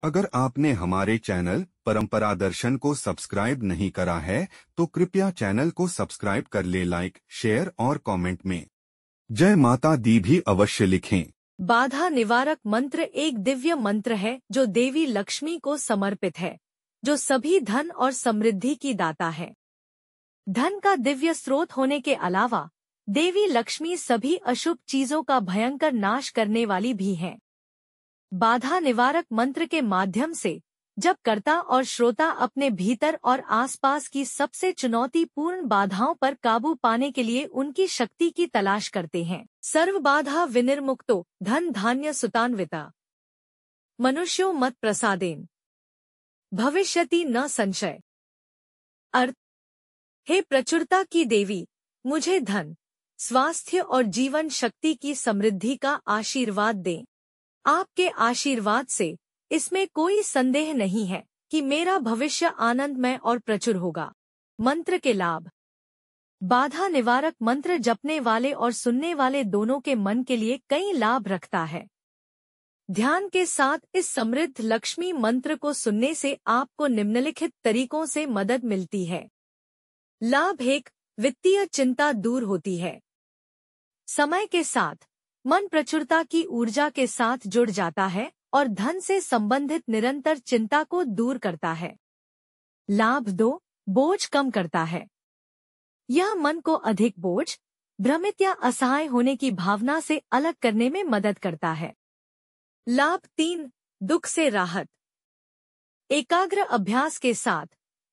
अगर आपने हमारे चैनल परंपरा दर्शन को सब्सक्राइब नहीं करा है तो कृपया चैनल को सब्सक्राइब कर ले। लाइक, शेयर और कमेंट में जय माता दी भी अवश्य लिखें। बाधा निवारक मंत्र एक दिव्य मंत्र है जो देवी लक्ष्मी को समर्पित है, जो सभी धन और समृद्धि की दाता है। धन का दिव्य स्रोत होने के अलावा देवी लक्ष्मी सभी अशुभ चीजों का भयंकर नाश करने वाली भी हैं। बाधा निवारक मंत्र के माध्यम से जब कर्ता और श्रोता अपने भीतर और आसपास की सबसे चुनौतीपूर्ण बाधाओं पर काबू पाने के लिए उनकी शक्ति की तलाश करते हैं। सर्व बाधा विनिर्मुक्तो धन धान्य सुतान्विता मनुष्यो मत प्रसादेन भविष्यति न संशय। अर्थ, हे प्रचुरता की देवी, मुझे धन, स्वास्थ्य और जीवन शक्ति की समृद्धि का आशीर्वाद दें। आपके आशीर्वाद से इसमें कोई संदेह नहीं है कि मेरा भविष्य आनंदमय और प्रचुर होगा। मंत्र के लाभ। बाधा निवारक मंत्र जपने वाले और सुनने वाले दोनों के मन के लिए कई लाभ रखता है। ध्यान के साथ इस समृद्ध लक्ष्मी मंत्र को सुनने से आपको निम्नलिखित तरीकों से मदद मिलती है। लाभ 1, वित्तीय चिंता दूर होती है। समय के साथ मन प्रचुरता की ऊर्जा के साथ जुड़ जाता है और धन से संबंधित निरंतर चिंता को दूर करता है। लाभ 2, बोझ कम करता है। यह मन को अधिक बोझ, भ्रमित या असहाय होने की भावना से अलग करने में मदद करता है। लाभ 3, दुख से राहत। एकाग्र अभ्यास के साथ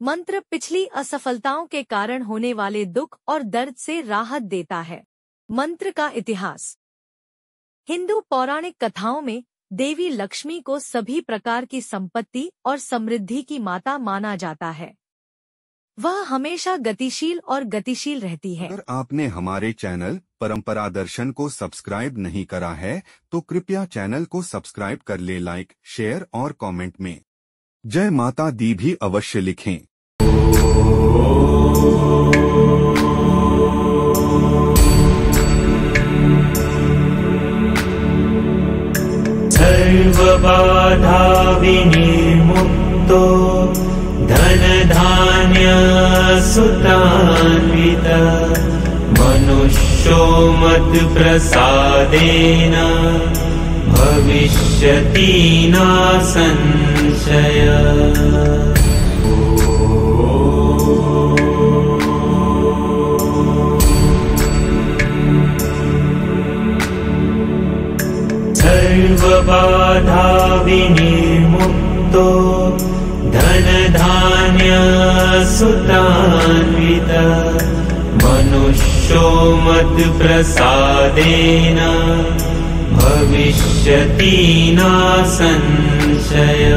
मंत्र पिछली असफलताओं के कारण होने वाले दुख और दर्द से राहत देता है। मंत्र का इतिहास। हिंदू पौराणिक कथाओं में देवी लक्ष्मी को सभी प्रकार की संपत्ति और समृद्धि की माता माना जाता है। वह हमेशा गतिशील और गतिशील रहती है। अगर आपने हमारे चैनल परंपरा दर्शन को सब्सक्राइब नहीं करा है तो कृपया चैनल को सब्सक्राइब कर ले। लाइक, शेयर और कमेंट में जय माता दी भी अवश्य लिखें। सर्वबाधा विनिर्मुक्तो धन धान्य सुतान्विता मनुष्यो मत प्रसादेन भविष्यति न संशय। सर्वबाधा विनिर्मुक्तो धन धान्य सुतान्विता मनुष्यो मत प्रसादेन भविष्यति न संशय।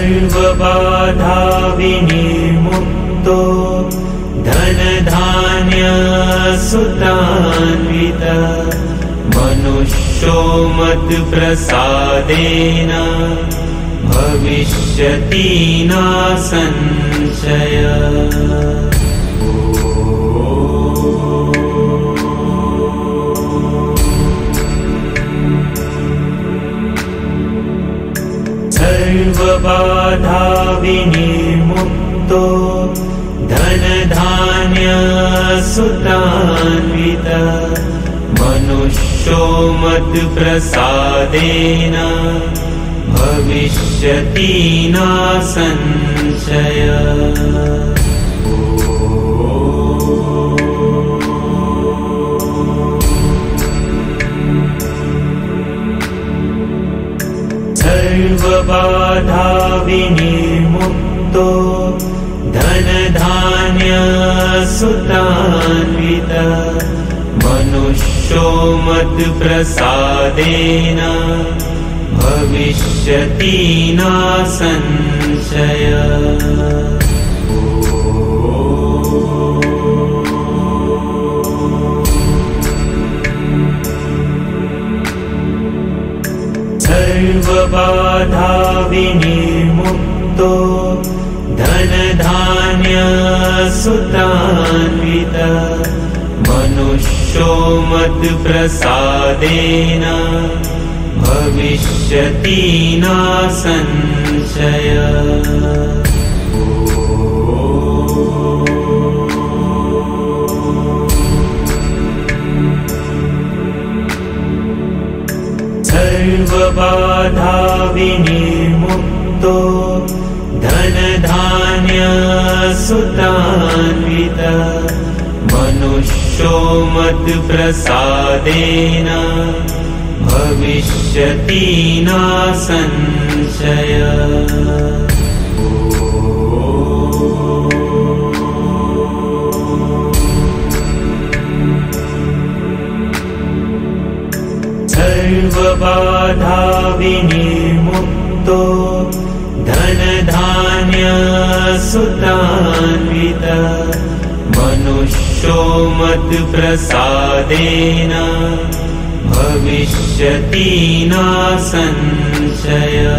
सर्वबाधा विनिर्मुक्तो धन धान्य सुतान्विता मनुष्यो मत प्रसादेन भविष्यति न संशय। सर्वबाधा विनिर्मुक्तो धन धान्य सुतान्विता मनुष्यो मत प्रसादेन भविष्यति न संशय। सर्वबाधा विनिर्मुक्तो धन धान्य सुतान्विता मनुष्यो मत प्रसादेन भविष्यति न संशय। सर्वबाधा विनिर्मुक्तो धन धान्य मनुष्यो मत्प्रसादेन भविष्यति न संशयः। सर्वबाधा विनिर्मुक्तो धनधान्य सुतान्वितः मनुष्यो मत्प्रसादेन भविष्यति न संशयः। सर्वबाधा विनिर्मुक्तो धनधान्य सुतान्वितः मनुष्यो मत्प्रसादेन भविष्यति न संशयः।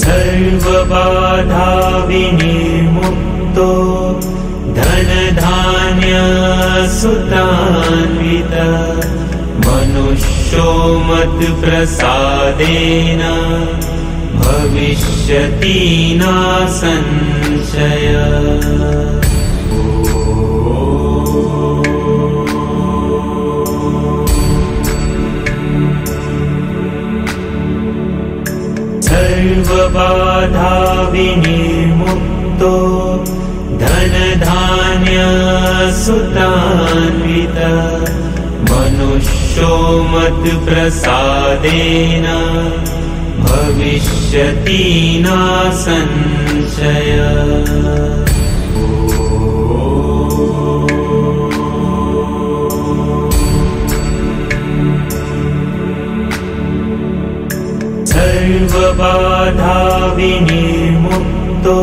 सर्वबाधा विनिर्मुक्तो धनधान्य सुतान्वितः मनुष्यो मत्प्रसादेन भविष्यति न संशयः। सर्वबाधा विनिर्मुक्तो धनधान्य सुतान्वितः मनुष्यो मत्प्रसादेन भविष्यति न संशयः। सर्वबाधा विनिर्मुक्तो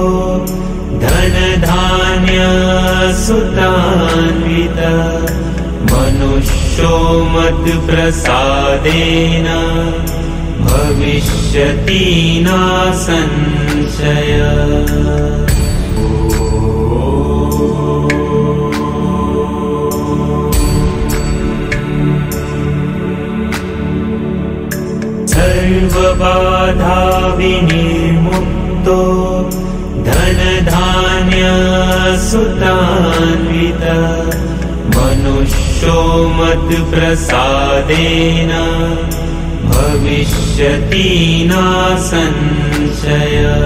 धनधान्य सुतान्वितः मनुष्यो मत्प्रसादेन भविष्यति न संशयः। सर्वबाधा विनिर्मुक्तो धनधान्य सुतान्वितः मनुष्यो मत्प्रसादेन भविष्यति न संशयः।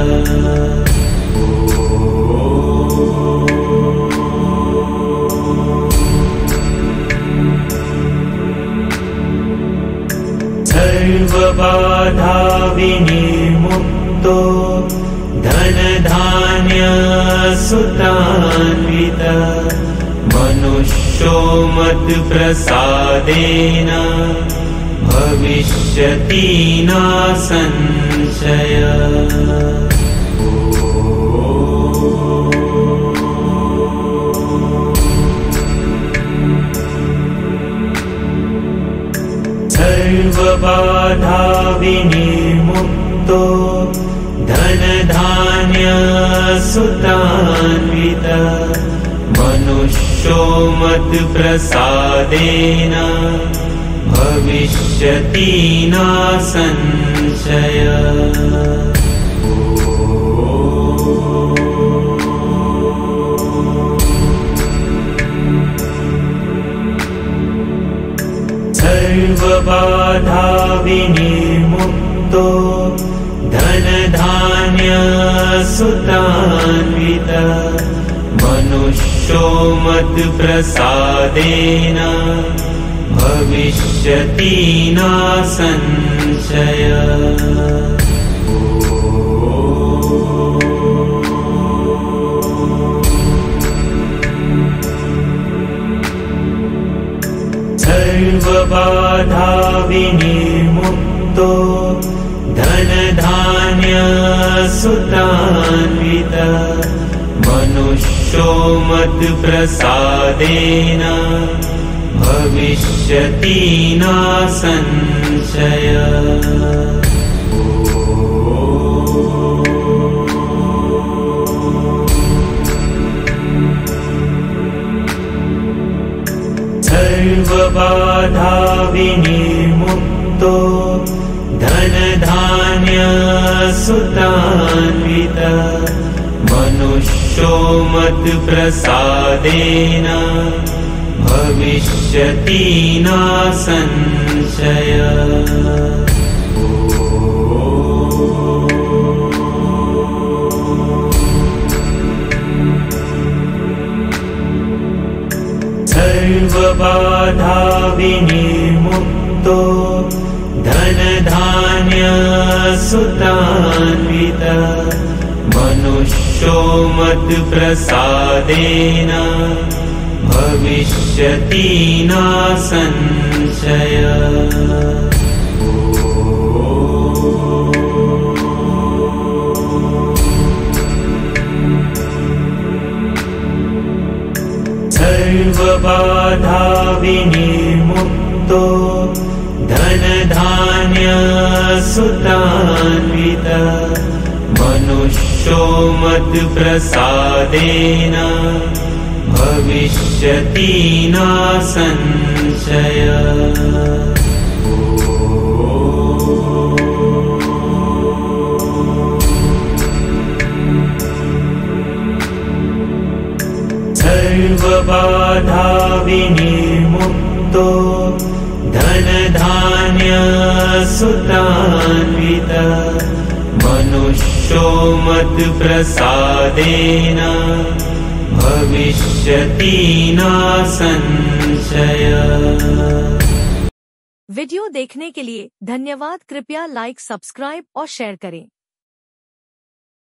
सर्वबाधा विनिर्मुक्तो धनधान्य सुतान्वितः मनुष्यो मत्प्रसादेन भविष्यति न संशयः। सर्वबाधा विनिर्मुक्तो धनधान्य सुतान्वितः मनुष्यो मत्प्रसादेन भविष्यति न संशयः। सर्वबाधा विनिर्मुक्तो धनधान्य सुतान्वितः मनुष्यो मत्प्रसादेन भविष्यति न संशयः। सर्वबाधा विनिर्मुक्तो धनधान्य सुतान्वितः मनुष्यो मत्प्रसादेन भविष्यति न संशयः। सर्वबाधा विनिर्मुक्तो धनधान्य सुतान्वितः मनुष्यो मत्प्रसादेन भविष्यति न संशयः। सर्वबाधा विनिर्मुक्तो धनधान्य सुतान्वितः मनुष्यो मत्प्रसादेन भविष्यति न संशयः। सर्वबाधा विनिर्मुक्तो धनधान्य सुतान्वितः मनुष्यो मत्प्रसादेन भविष्यति न संशयः। सर्वबाधा विनिर्मुक्तो धनधान्य सुतान्वितः मनुष्यो मत्प्रसादेन भविष्यति न संशयः। वीडियो देखने के लिए धन्यवाद। कृपया लाइक, सब्सक्राइब और शेयर करें।